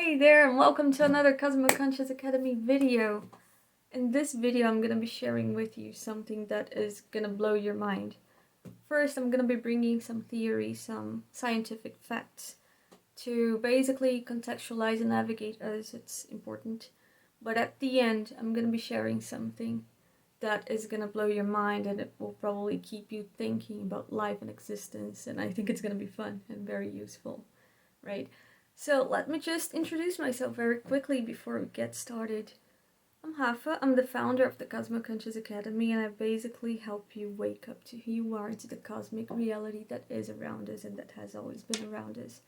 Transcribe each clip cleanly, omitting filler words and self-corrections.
Hey there, and welcome to another Cosmoconscious Academy video. In this video, I'm gonna be sharing with you something that is gonna blow your mind. First, I'm gonna be bringing some theory, some scientific facts to basically contextualize and navigate us. It's important. But at the end, I'm gonna be sharing something that is gonna blow your mind, and it will probably keep you thinking about life and existence. And I think it's gonna be fun and very useful, right? So let me just introduce myself very quickly before we get started. I'm Hafa, I'm the founder of the Cosmoconscious Academy, and I basically help you wake up to who you are, into the cosmic reality that is around us and that has always been around us.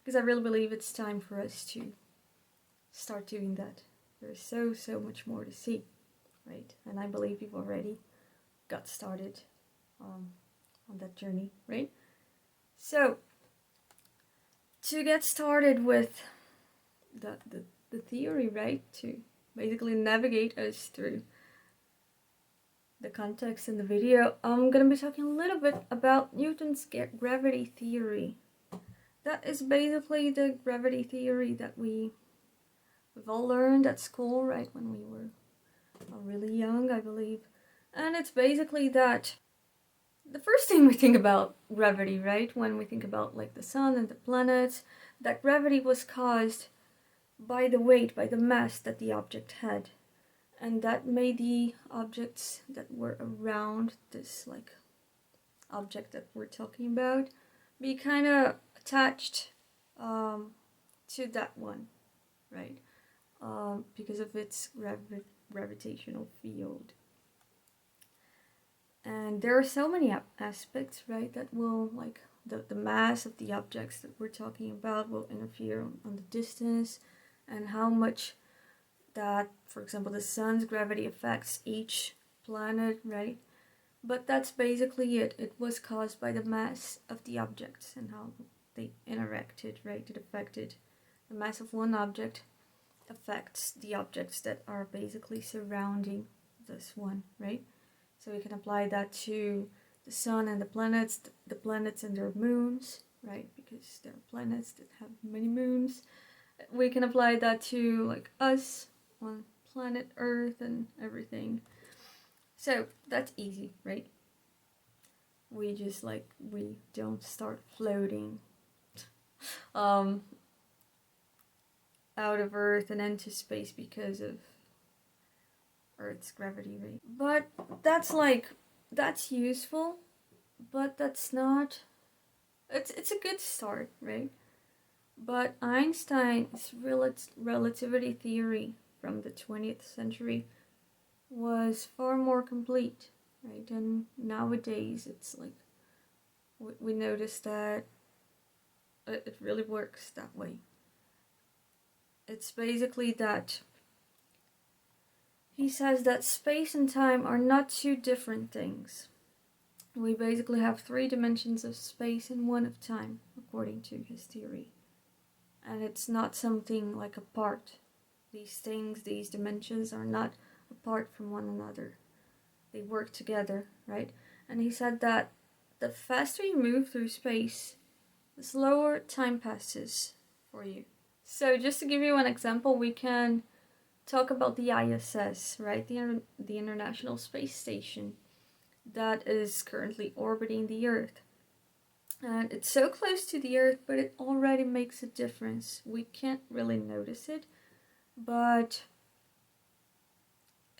Because I really believe it's time for us to start doing that. There's so much more to see, right? And I believe you've already got started on that journey, right? So, to get started with the theory, right, to basically navigate us through the context in the video, I'm going to be talking a little bit about Newton's gravity theory. That is basically the gravity theory that we've all learned at school, right, when we were really young, I believe. And it's basically that the first thing we think about gravity, right, when we think about like the sun and the planets, that gravity was caused by the weight, by the mass that the object had. And that made the objects that were around this like object that we're talking about be kind of attached to that one, right? Because of its gravitational field. And there are so many aspects, right, that will, like, the mass of the objects that we're talking about will interfere on the distance, and how much that, for example, the sun's gravity affects each planet, right? But that's basically it. It was caused by the mass of the objects and how they interacted, right? It affected the mass of one object affects the objects that are basically surrounding this one, right? So we can apply that to the sun and the planets and their moons, right? Because there are planets that have many moons. We can apply that to like us on planet Earth and everything. So that's easy, right? We just we don't start floating out of Earth and into space because of Earth's gravity rate. But that's useful, but that's not, it's a good start, right? But Einstein's relativity theory from the 20th century was far more complete, right? And nowadays it's like we notice that it really works that way. It's basically that he says that space and time are not two different things. We basically have 3 dimensions of space and 1 of time, according to his theory. And it's not something like apart. These things, these dimensions are not apart from one another. They work together, right? And he said that the faster you move through space, the slower time passes for you. So just to give you an example, we can talk about the ISS, right? The International Space Station that is currently orbiting the Earth. And it's so close to the Earth, but it already makes a difference. We can't really notice it, but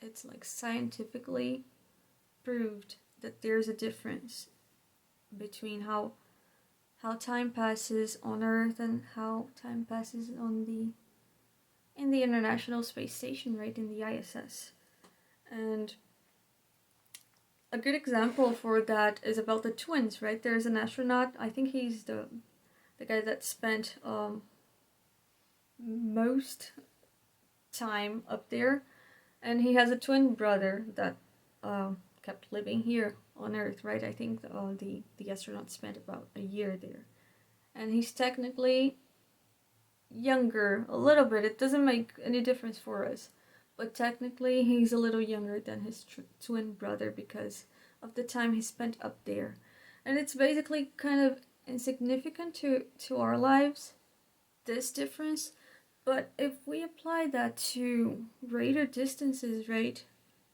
it's like scientifically proved that there's a difference between how time passes on Earth and how time passes on in the International Space Station, right, in the ISS. And a good example for that is about the twins, right? There's an astronaut, I think he's the guy that spent most time up there, and he has a twin brother that kept living here on Earth, right? I think the astronaut spent about a year there, and he's technically younger a little bit. It doesn't make any difference for us, but technically he's a little younger than his twin brother because of the time he spent up there. And it's basically kind of insignificant to our lives, this difference, But if we apply that to greater distances, right?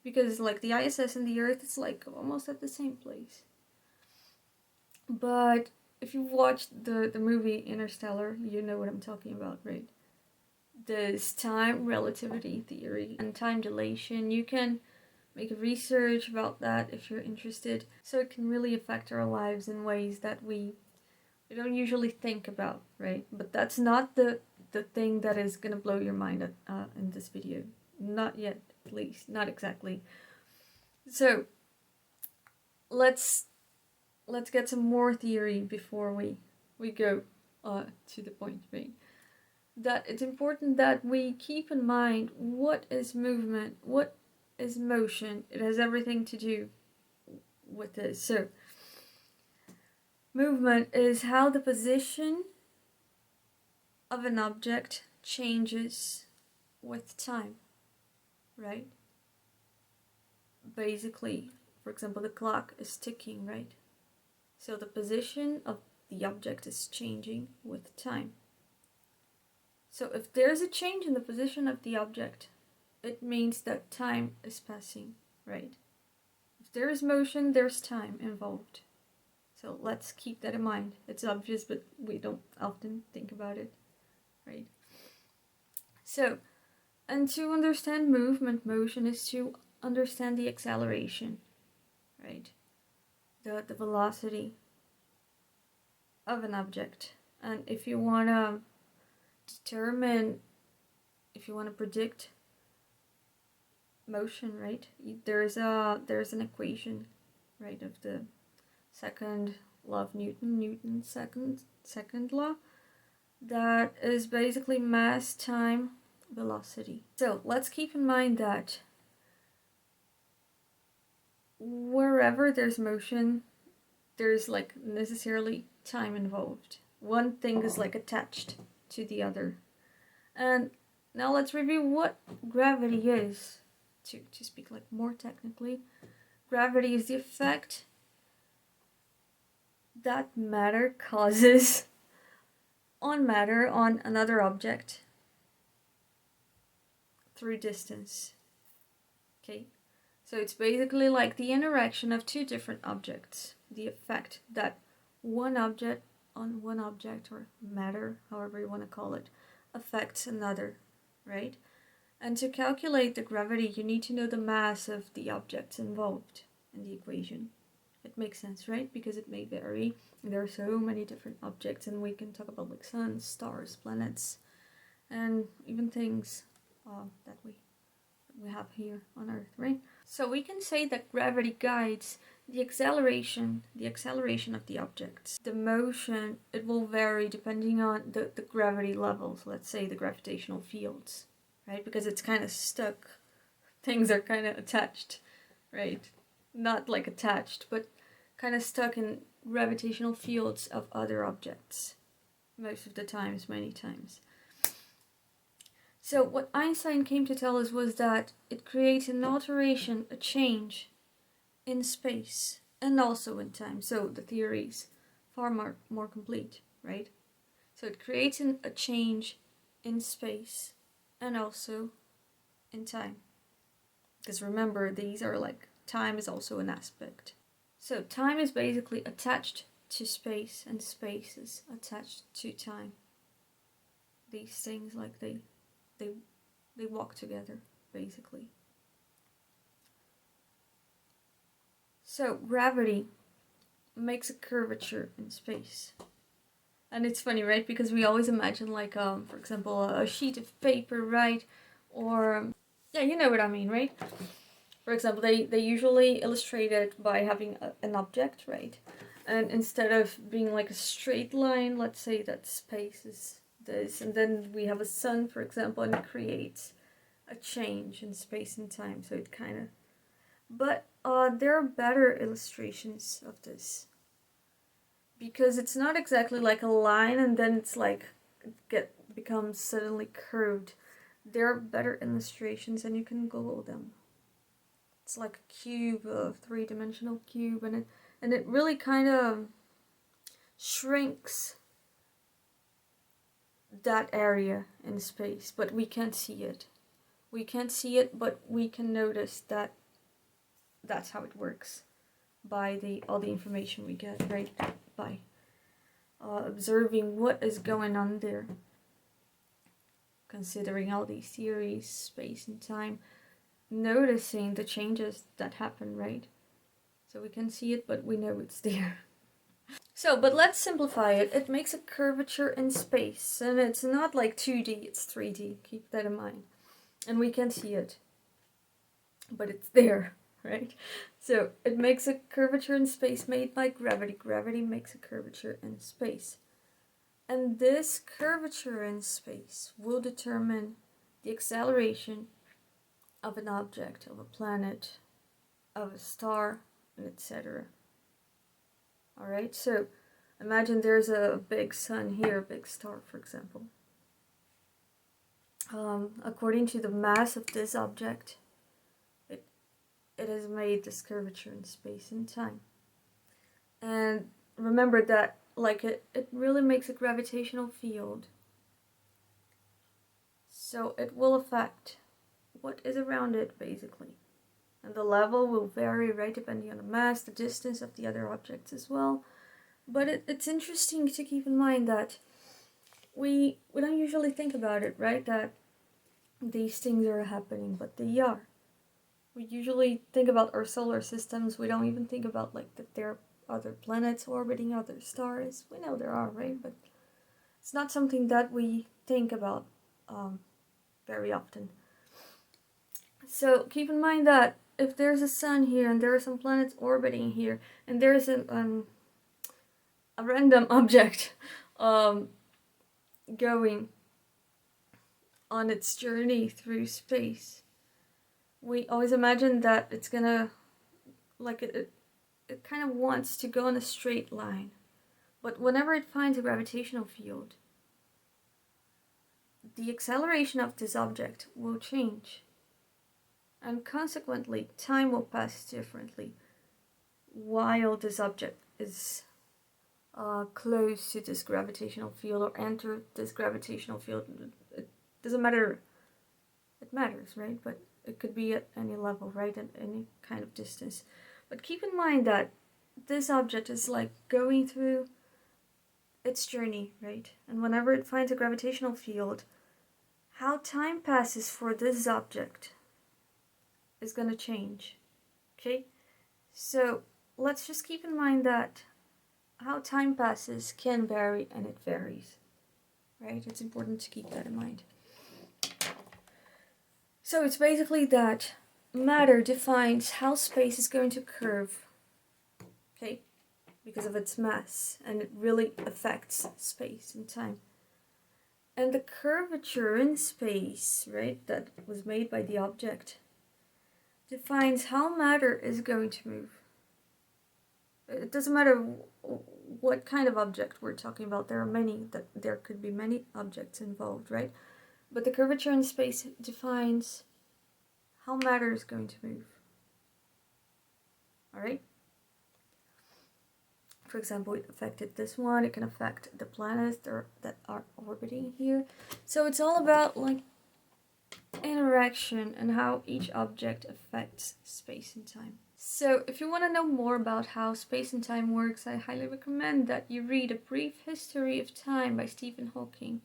Because like the ISS and the Earth, it's like almost at the same place. But if you've watched the movie Interstellar, you know what I'm talking about, right? This time relativity theory and time dilation, you can make research about that if you're interested. So it can really affect our lives in ways that we don't usually think about, right? But that's not the thing that is gonna blow your mind in this video. Not yet, at least. Not exactly. So let's get some more theory before we go to the point, right? That it's important that we keep in mind what is movement, what is motion. It has everything to do with this. So movement is how the position of an object changes with time, right? Basically, for example, the clock is ticking, right? So the position of the object is changing with time. So if there's a change in the position of the object, it means that time is passing, right? If there is motion, there's time involved. So let's keep that in mind. It's obvious, but we don't often think about it, right? So, and to understand movement, motion is to understand the acceleration, right? The velocity of an object. And if you want to determine, if you want to predict motion, right, there's an equation, right, of the second law of Newton's second law, that is basically mass time velocity. So let's keep in mind that wherever there's motion, there's like necessarily time involved. One thing is like attached to the other. And now let's review what gravity is. To speak like more technically, gravity is the effect that matter causes on matter on another object through distance. Okay, so it's basically like the interaction of two different objects, the effect that one object on one object, or matter, however you want to call it, affects another, right? And to calculate the gravity, you need to know the mass of the objects involved in the equation. It makes sense, right? Because it may vary. There are so many different objects, and we can talk about like suns, stars, planets, and even things that we have here on Earth, right? So we can say that gravity guides the acceleration of the objects. The motion, it will vary depending on the gravity levels, let's say the gravitational fields, right? Because it's kind of stuck. Things are kind of attached, right? Not like attached, but kind of stuck in gravitational fields of other objects. Most of the times, many times. So what Einstein came to tell us was that it creates an alteration, a change in space and also in time. So the theory is far more complete, right? So it creates a change in space and also in time. Because remember, these are like, time is also an aspect. So time is basically attached to space, and space is attached to time. These things, like they walk together, basically. So gravity makes a curvature in space. And it's funny, right? Because we always imagine like, for example, a sheet of paper, right? Or, yeah, you know what I mean, right? For example, they usually illustrate it by having an object, right? And instead of being like a straight line, let's say that space is this, and then we have a sun, for example, and it creates a change in space and time. So it kind of, but there are better illustrations of this, because it's not exactly like a line and then it's like becomes suddenly curved. There are better illustrations, and you can Google them. It's like a cube, a three-dimensional cube, and it really kind of shrinks that area in space, but we can't see it. We can't see it, but we can notice that that's how it works by all the information we get, right? By observing what is going on there, considering all these theories, space and time, noticing the changes that happen, right? So we can see it, but we know it's there. So, but let's simplify it. It makes a curvature in space, and it's not like 2D, it's 3D. Keep that in mind. And we can see it, but it's there, right? So it makes a curvature in space made by gravity. Gravity makes a curvature in space. And this curvature in space will determine the acceleration of an object, of a planet, of a star, and etc. Alright, so imagine there's a big sun here, a big star, for example. According to the mass of this object, it has made this curvature in space and time. And remember that like it really makes a gravitational field. So it will affect what is around it, basically. And the level will vary, right, depending on the mass, the distance of the other objects as well. But it's interesting to keep in mind that we don't usually think about it, right, that these things are happening, but they are. We usually think about our solar systems. We don't even think about like that there are other planets orbiting other stars. We know there are, right? But it's not something that we think about very often. So keep in mind that if there's a sun here and there are some planets orbiting here, and there's a random object going on its journey through space, we always imagine that it's gonna, like it kind of wants to go in a straight line. But whenever it finds a gravitational field, the acceleration of this object will change. And consequently, time will pass differently while this object is close to this gravitational field or enter this gravitational field. It doesn't matter. It matters, right? But it could be at any level, right? At any kind of distance. But keep in mind that this object is like going through its journey, right? And whenever it finds a gravitational field, how time passes for this object is going to change. Okay? So let's just keep in mind that how time passes can vary, and it varies. Right? It's important to keep that in mind. So it's basically that matter defines how space is going to curve. Okay? Because of its mass, and it really affects space and time. And the curvature in space, right, that was made by the object, defines how matter is going to move. It doesn't matter what kind of object we're talking about. There could be many objects involved, right? But the curvature in space defines how matter is going to move. Alright? For example, it affected this one. It can affect the planets that are orbiting here. So it's all about like interaction and how each object affects space and time. So if you want to know more about how space and time works, I highly recommend that you read A Brief History of Time by Stephen Hawking.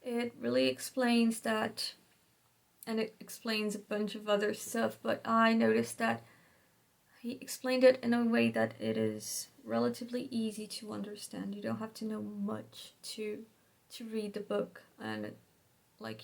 It really explains that, and it explains a bunch of other stuff, but I noticed that he explained it in a way that it is relatively easy to understand. You don't have to know much to read the book, and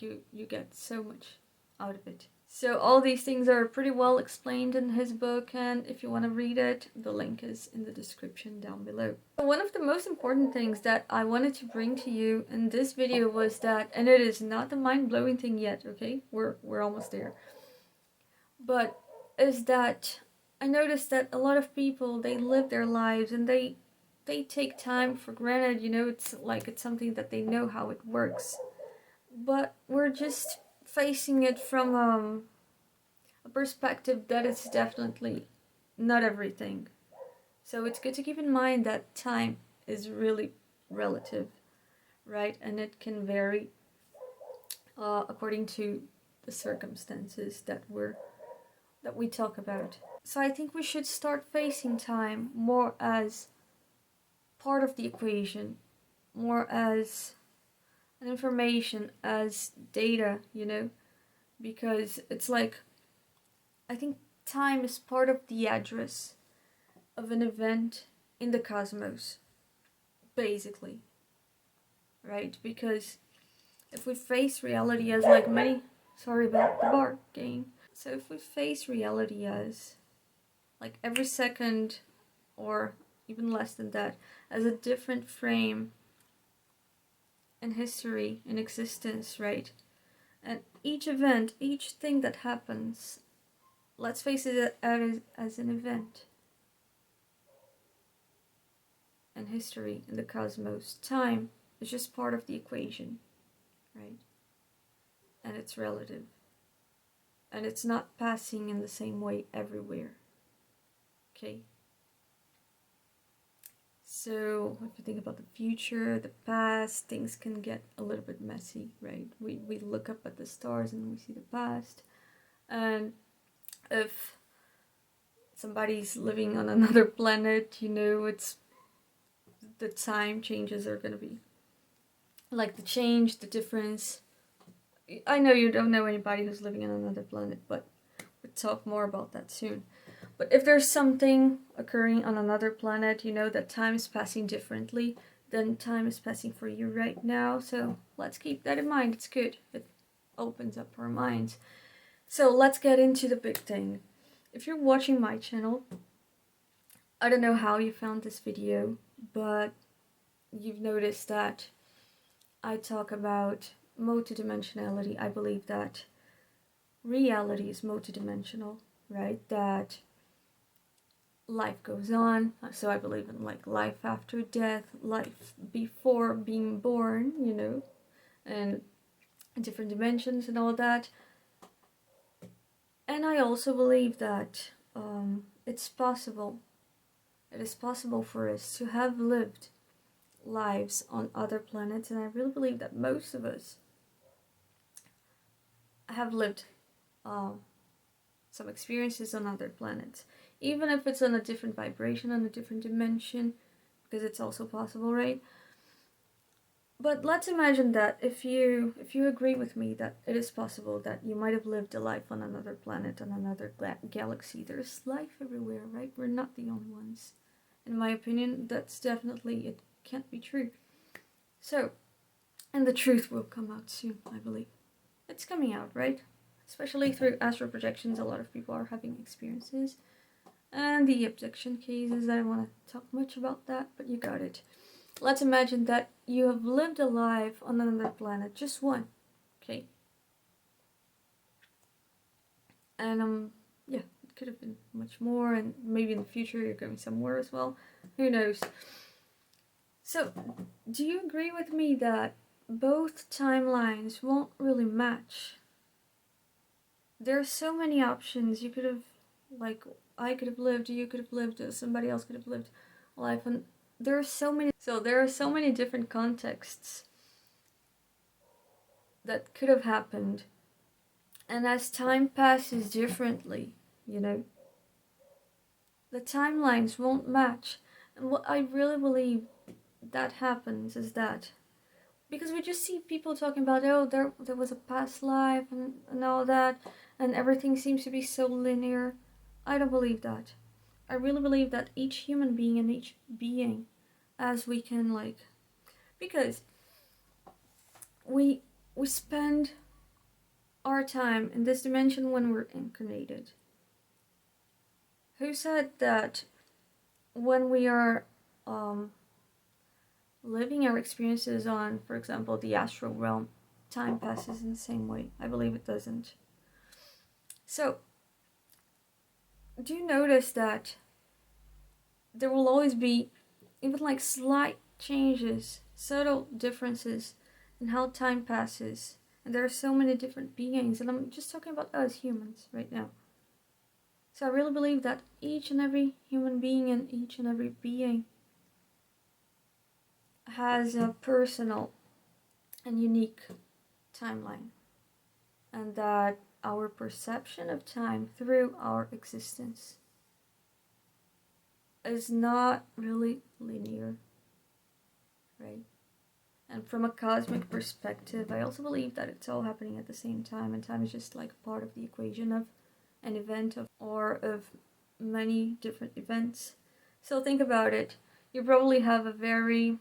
you get so much out of it. So all these things are pretty well explained in his book, and if you want to read it, the link is in the description down below. One of the most important things that I wanted to bring to you in this video was that, and it is not the mind-blowing thing yet, okay? We're almost there. But is that I noticed that a lot of people, they live their lives and they take time for granted, it's like it's something that they know how it works. But we're just facing it from a perspective that it's definitely not everything. So it's good to keep in mind that time is really relative, right? And it can vary according to the circumstances that we talk about. So I think we should start facing time more as part of the equation, more as an information, as data, because it's like, I think time is part of the address of an event in the cosmos, basically, right? Because if we face reality as like many, sorry about the bar game. So if we face reality as like every second, or even less than that, as a different frame in history, in existence, right? And each event, each thing that happens, let's face it as an event in history, in the cosmos. Time is just part of the equation, right? And it's relative. And it's not passing in the same way everywhere. Okay? So if you think about the future, the past, things can get a little bit messy, right? We look up at the stars and we see the past. And if somebody's living on another planet, it's the time changes are going to be like the difference. I know you don't know anybody who's living on another planet, but we'll talk more about that soon. But if there's something occurring on another planet, that time is passing differently than time is passing for you right now. So let's keep that in mind. It's good. It opens up our minds. So let's get into the big thing. If you're watching my channel, I don't know how you found this video, but you've noticed that I talk about multidimensionality. I believe that reality is multidimensional, right? That life goes on. So I believe in like life after death, life before being born, and different dimensions and all that. And I also believe that it's possible. It is possible for us to have lived lives on other planets, and I really believe that most of us have lived some experiences on other planets, even if it's on a different vibration, on a different dimension, because it's also possible, right? But let's imagine that if you agree with me that it is possible that you might have lived a life on another planet, on another galaxy. There's life everywhere, right? We're not the only ones. In my opinion, that's definitely, it can't be true. So, and the truth will come out soon, I believe. It's coming out, right? Especially through astral projections, a lot of people are having experiences. And the abduction cases, I don't want to talk much about that, but you got it. Let's imagine that you have lived a life on another planet, just one, okay? And yeah, it could have been much more, and maybe in the future you're going somewhere as well. Who knows? So, do you agree with me that both timelines won't really match? There are so many options. You could have, like, I could have lived, you could have lived, somebody else could have lived life, and there are so many different contexts that could have happened. And as time passes differently, the timelines won't match. And what I really believe that happens is that, because we just see people talking about, oh, there was a past life and all that, and everything seems to be so linear. I don't believe that. I really believe that each human being and each being, as we can, because we spend our time in this dimension when we're incarnated. Who said that when we are living our experiences on, for example, the astral realm, time passes in the same way? I believe it doesn't. So, do you notice that there will always be even like slight changes, subtle differences in how time passes? And there are so many different beings, and I'm just talking about us humans right now. So I really believe that each and every human being and each and every being has a personal and unique timeline, and that our perception of time through our existence is not really linear, right? And from a cosmic perspective, I also believe that it's all happening at the same time, and time is just like part of the equation of an event or of many different events. So think about it. You probably have a very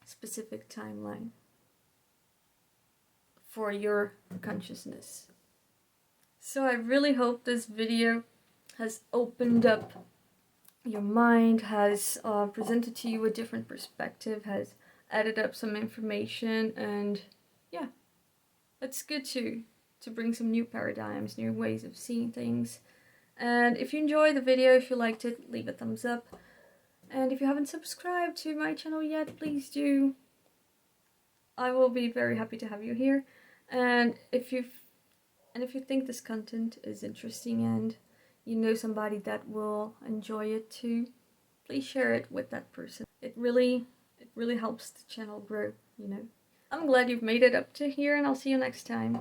specific timeline for your consciousness. So I really hope this video has opened up your mind, has presented to you a different perspective, has added up some information, and yeah, it's good to bring some new paradigms, new ways of seeing things. And if you enjoyed the video, if you liked it, leave a thumbs up. And if you haven't subscribed to my channel yet, please do. I will be very happy to have you here. And if you think this content is interesting and you know somebody that will enjoy it too, please share it with that person. It really helps the channel grow, you know. I'm glad you've made it up to here, and I'll see you next time.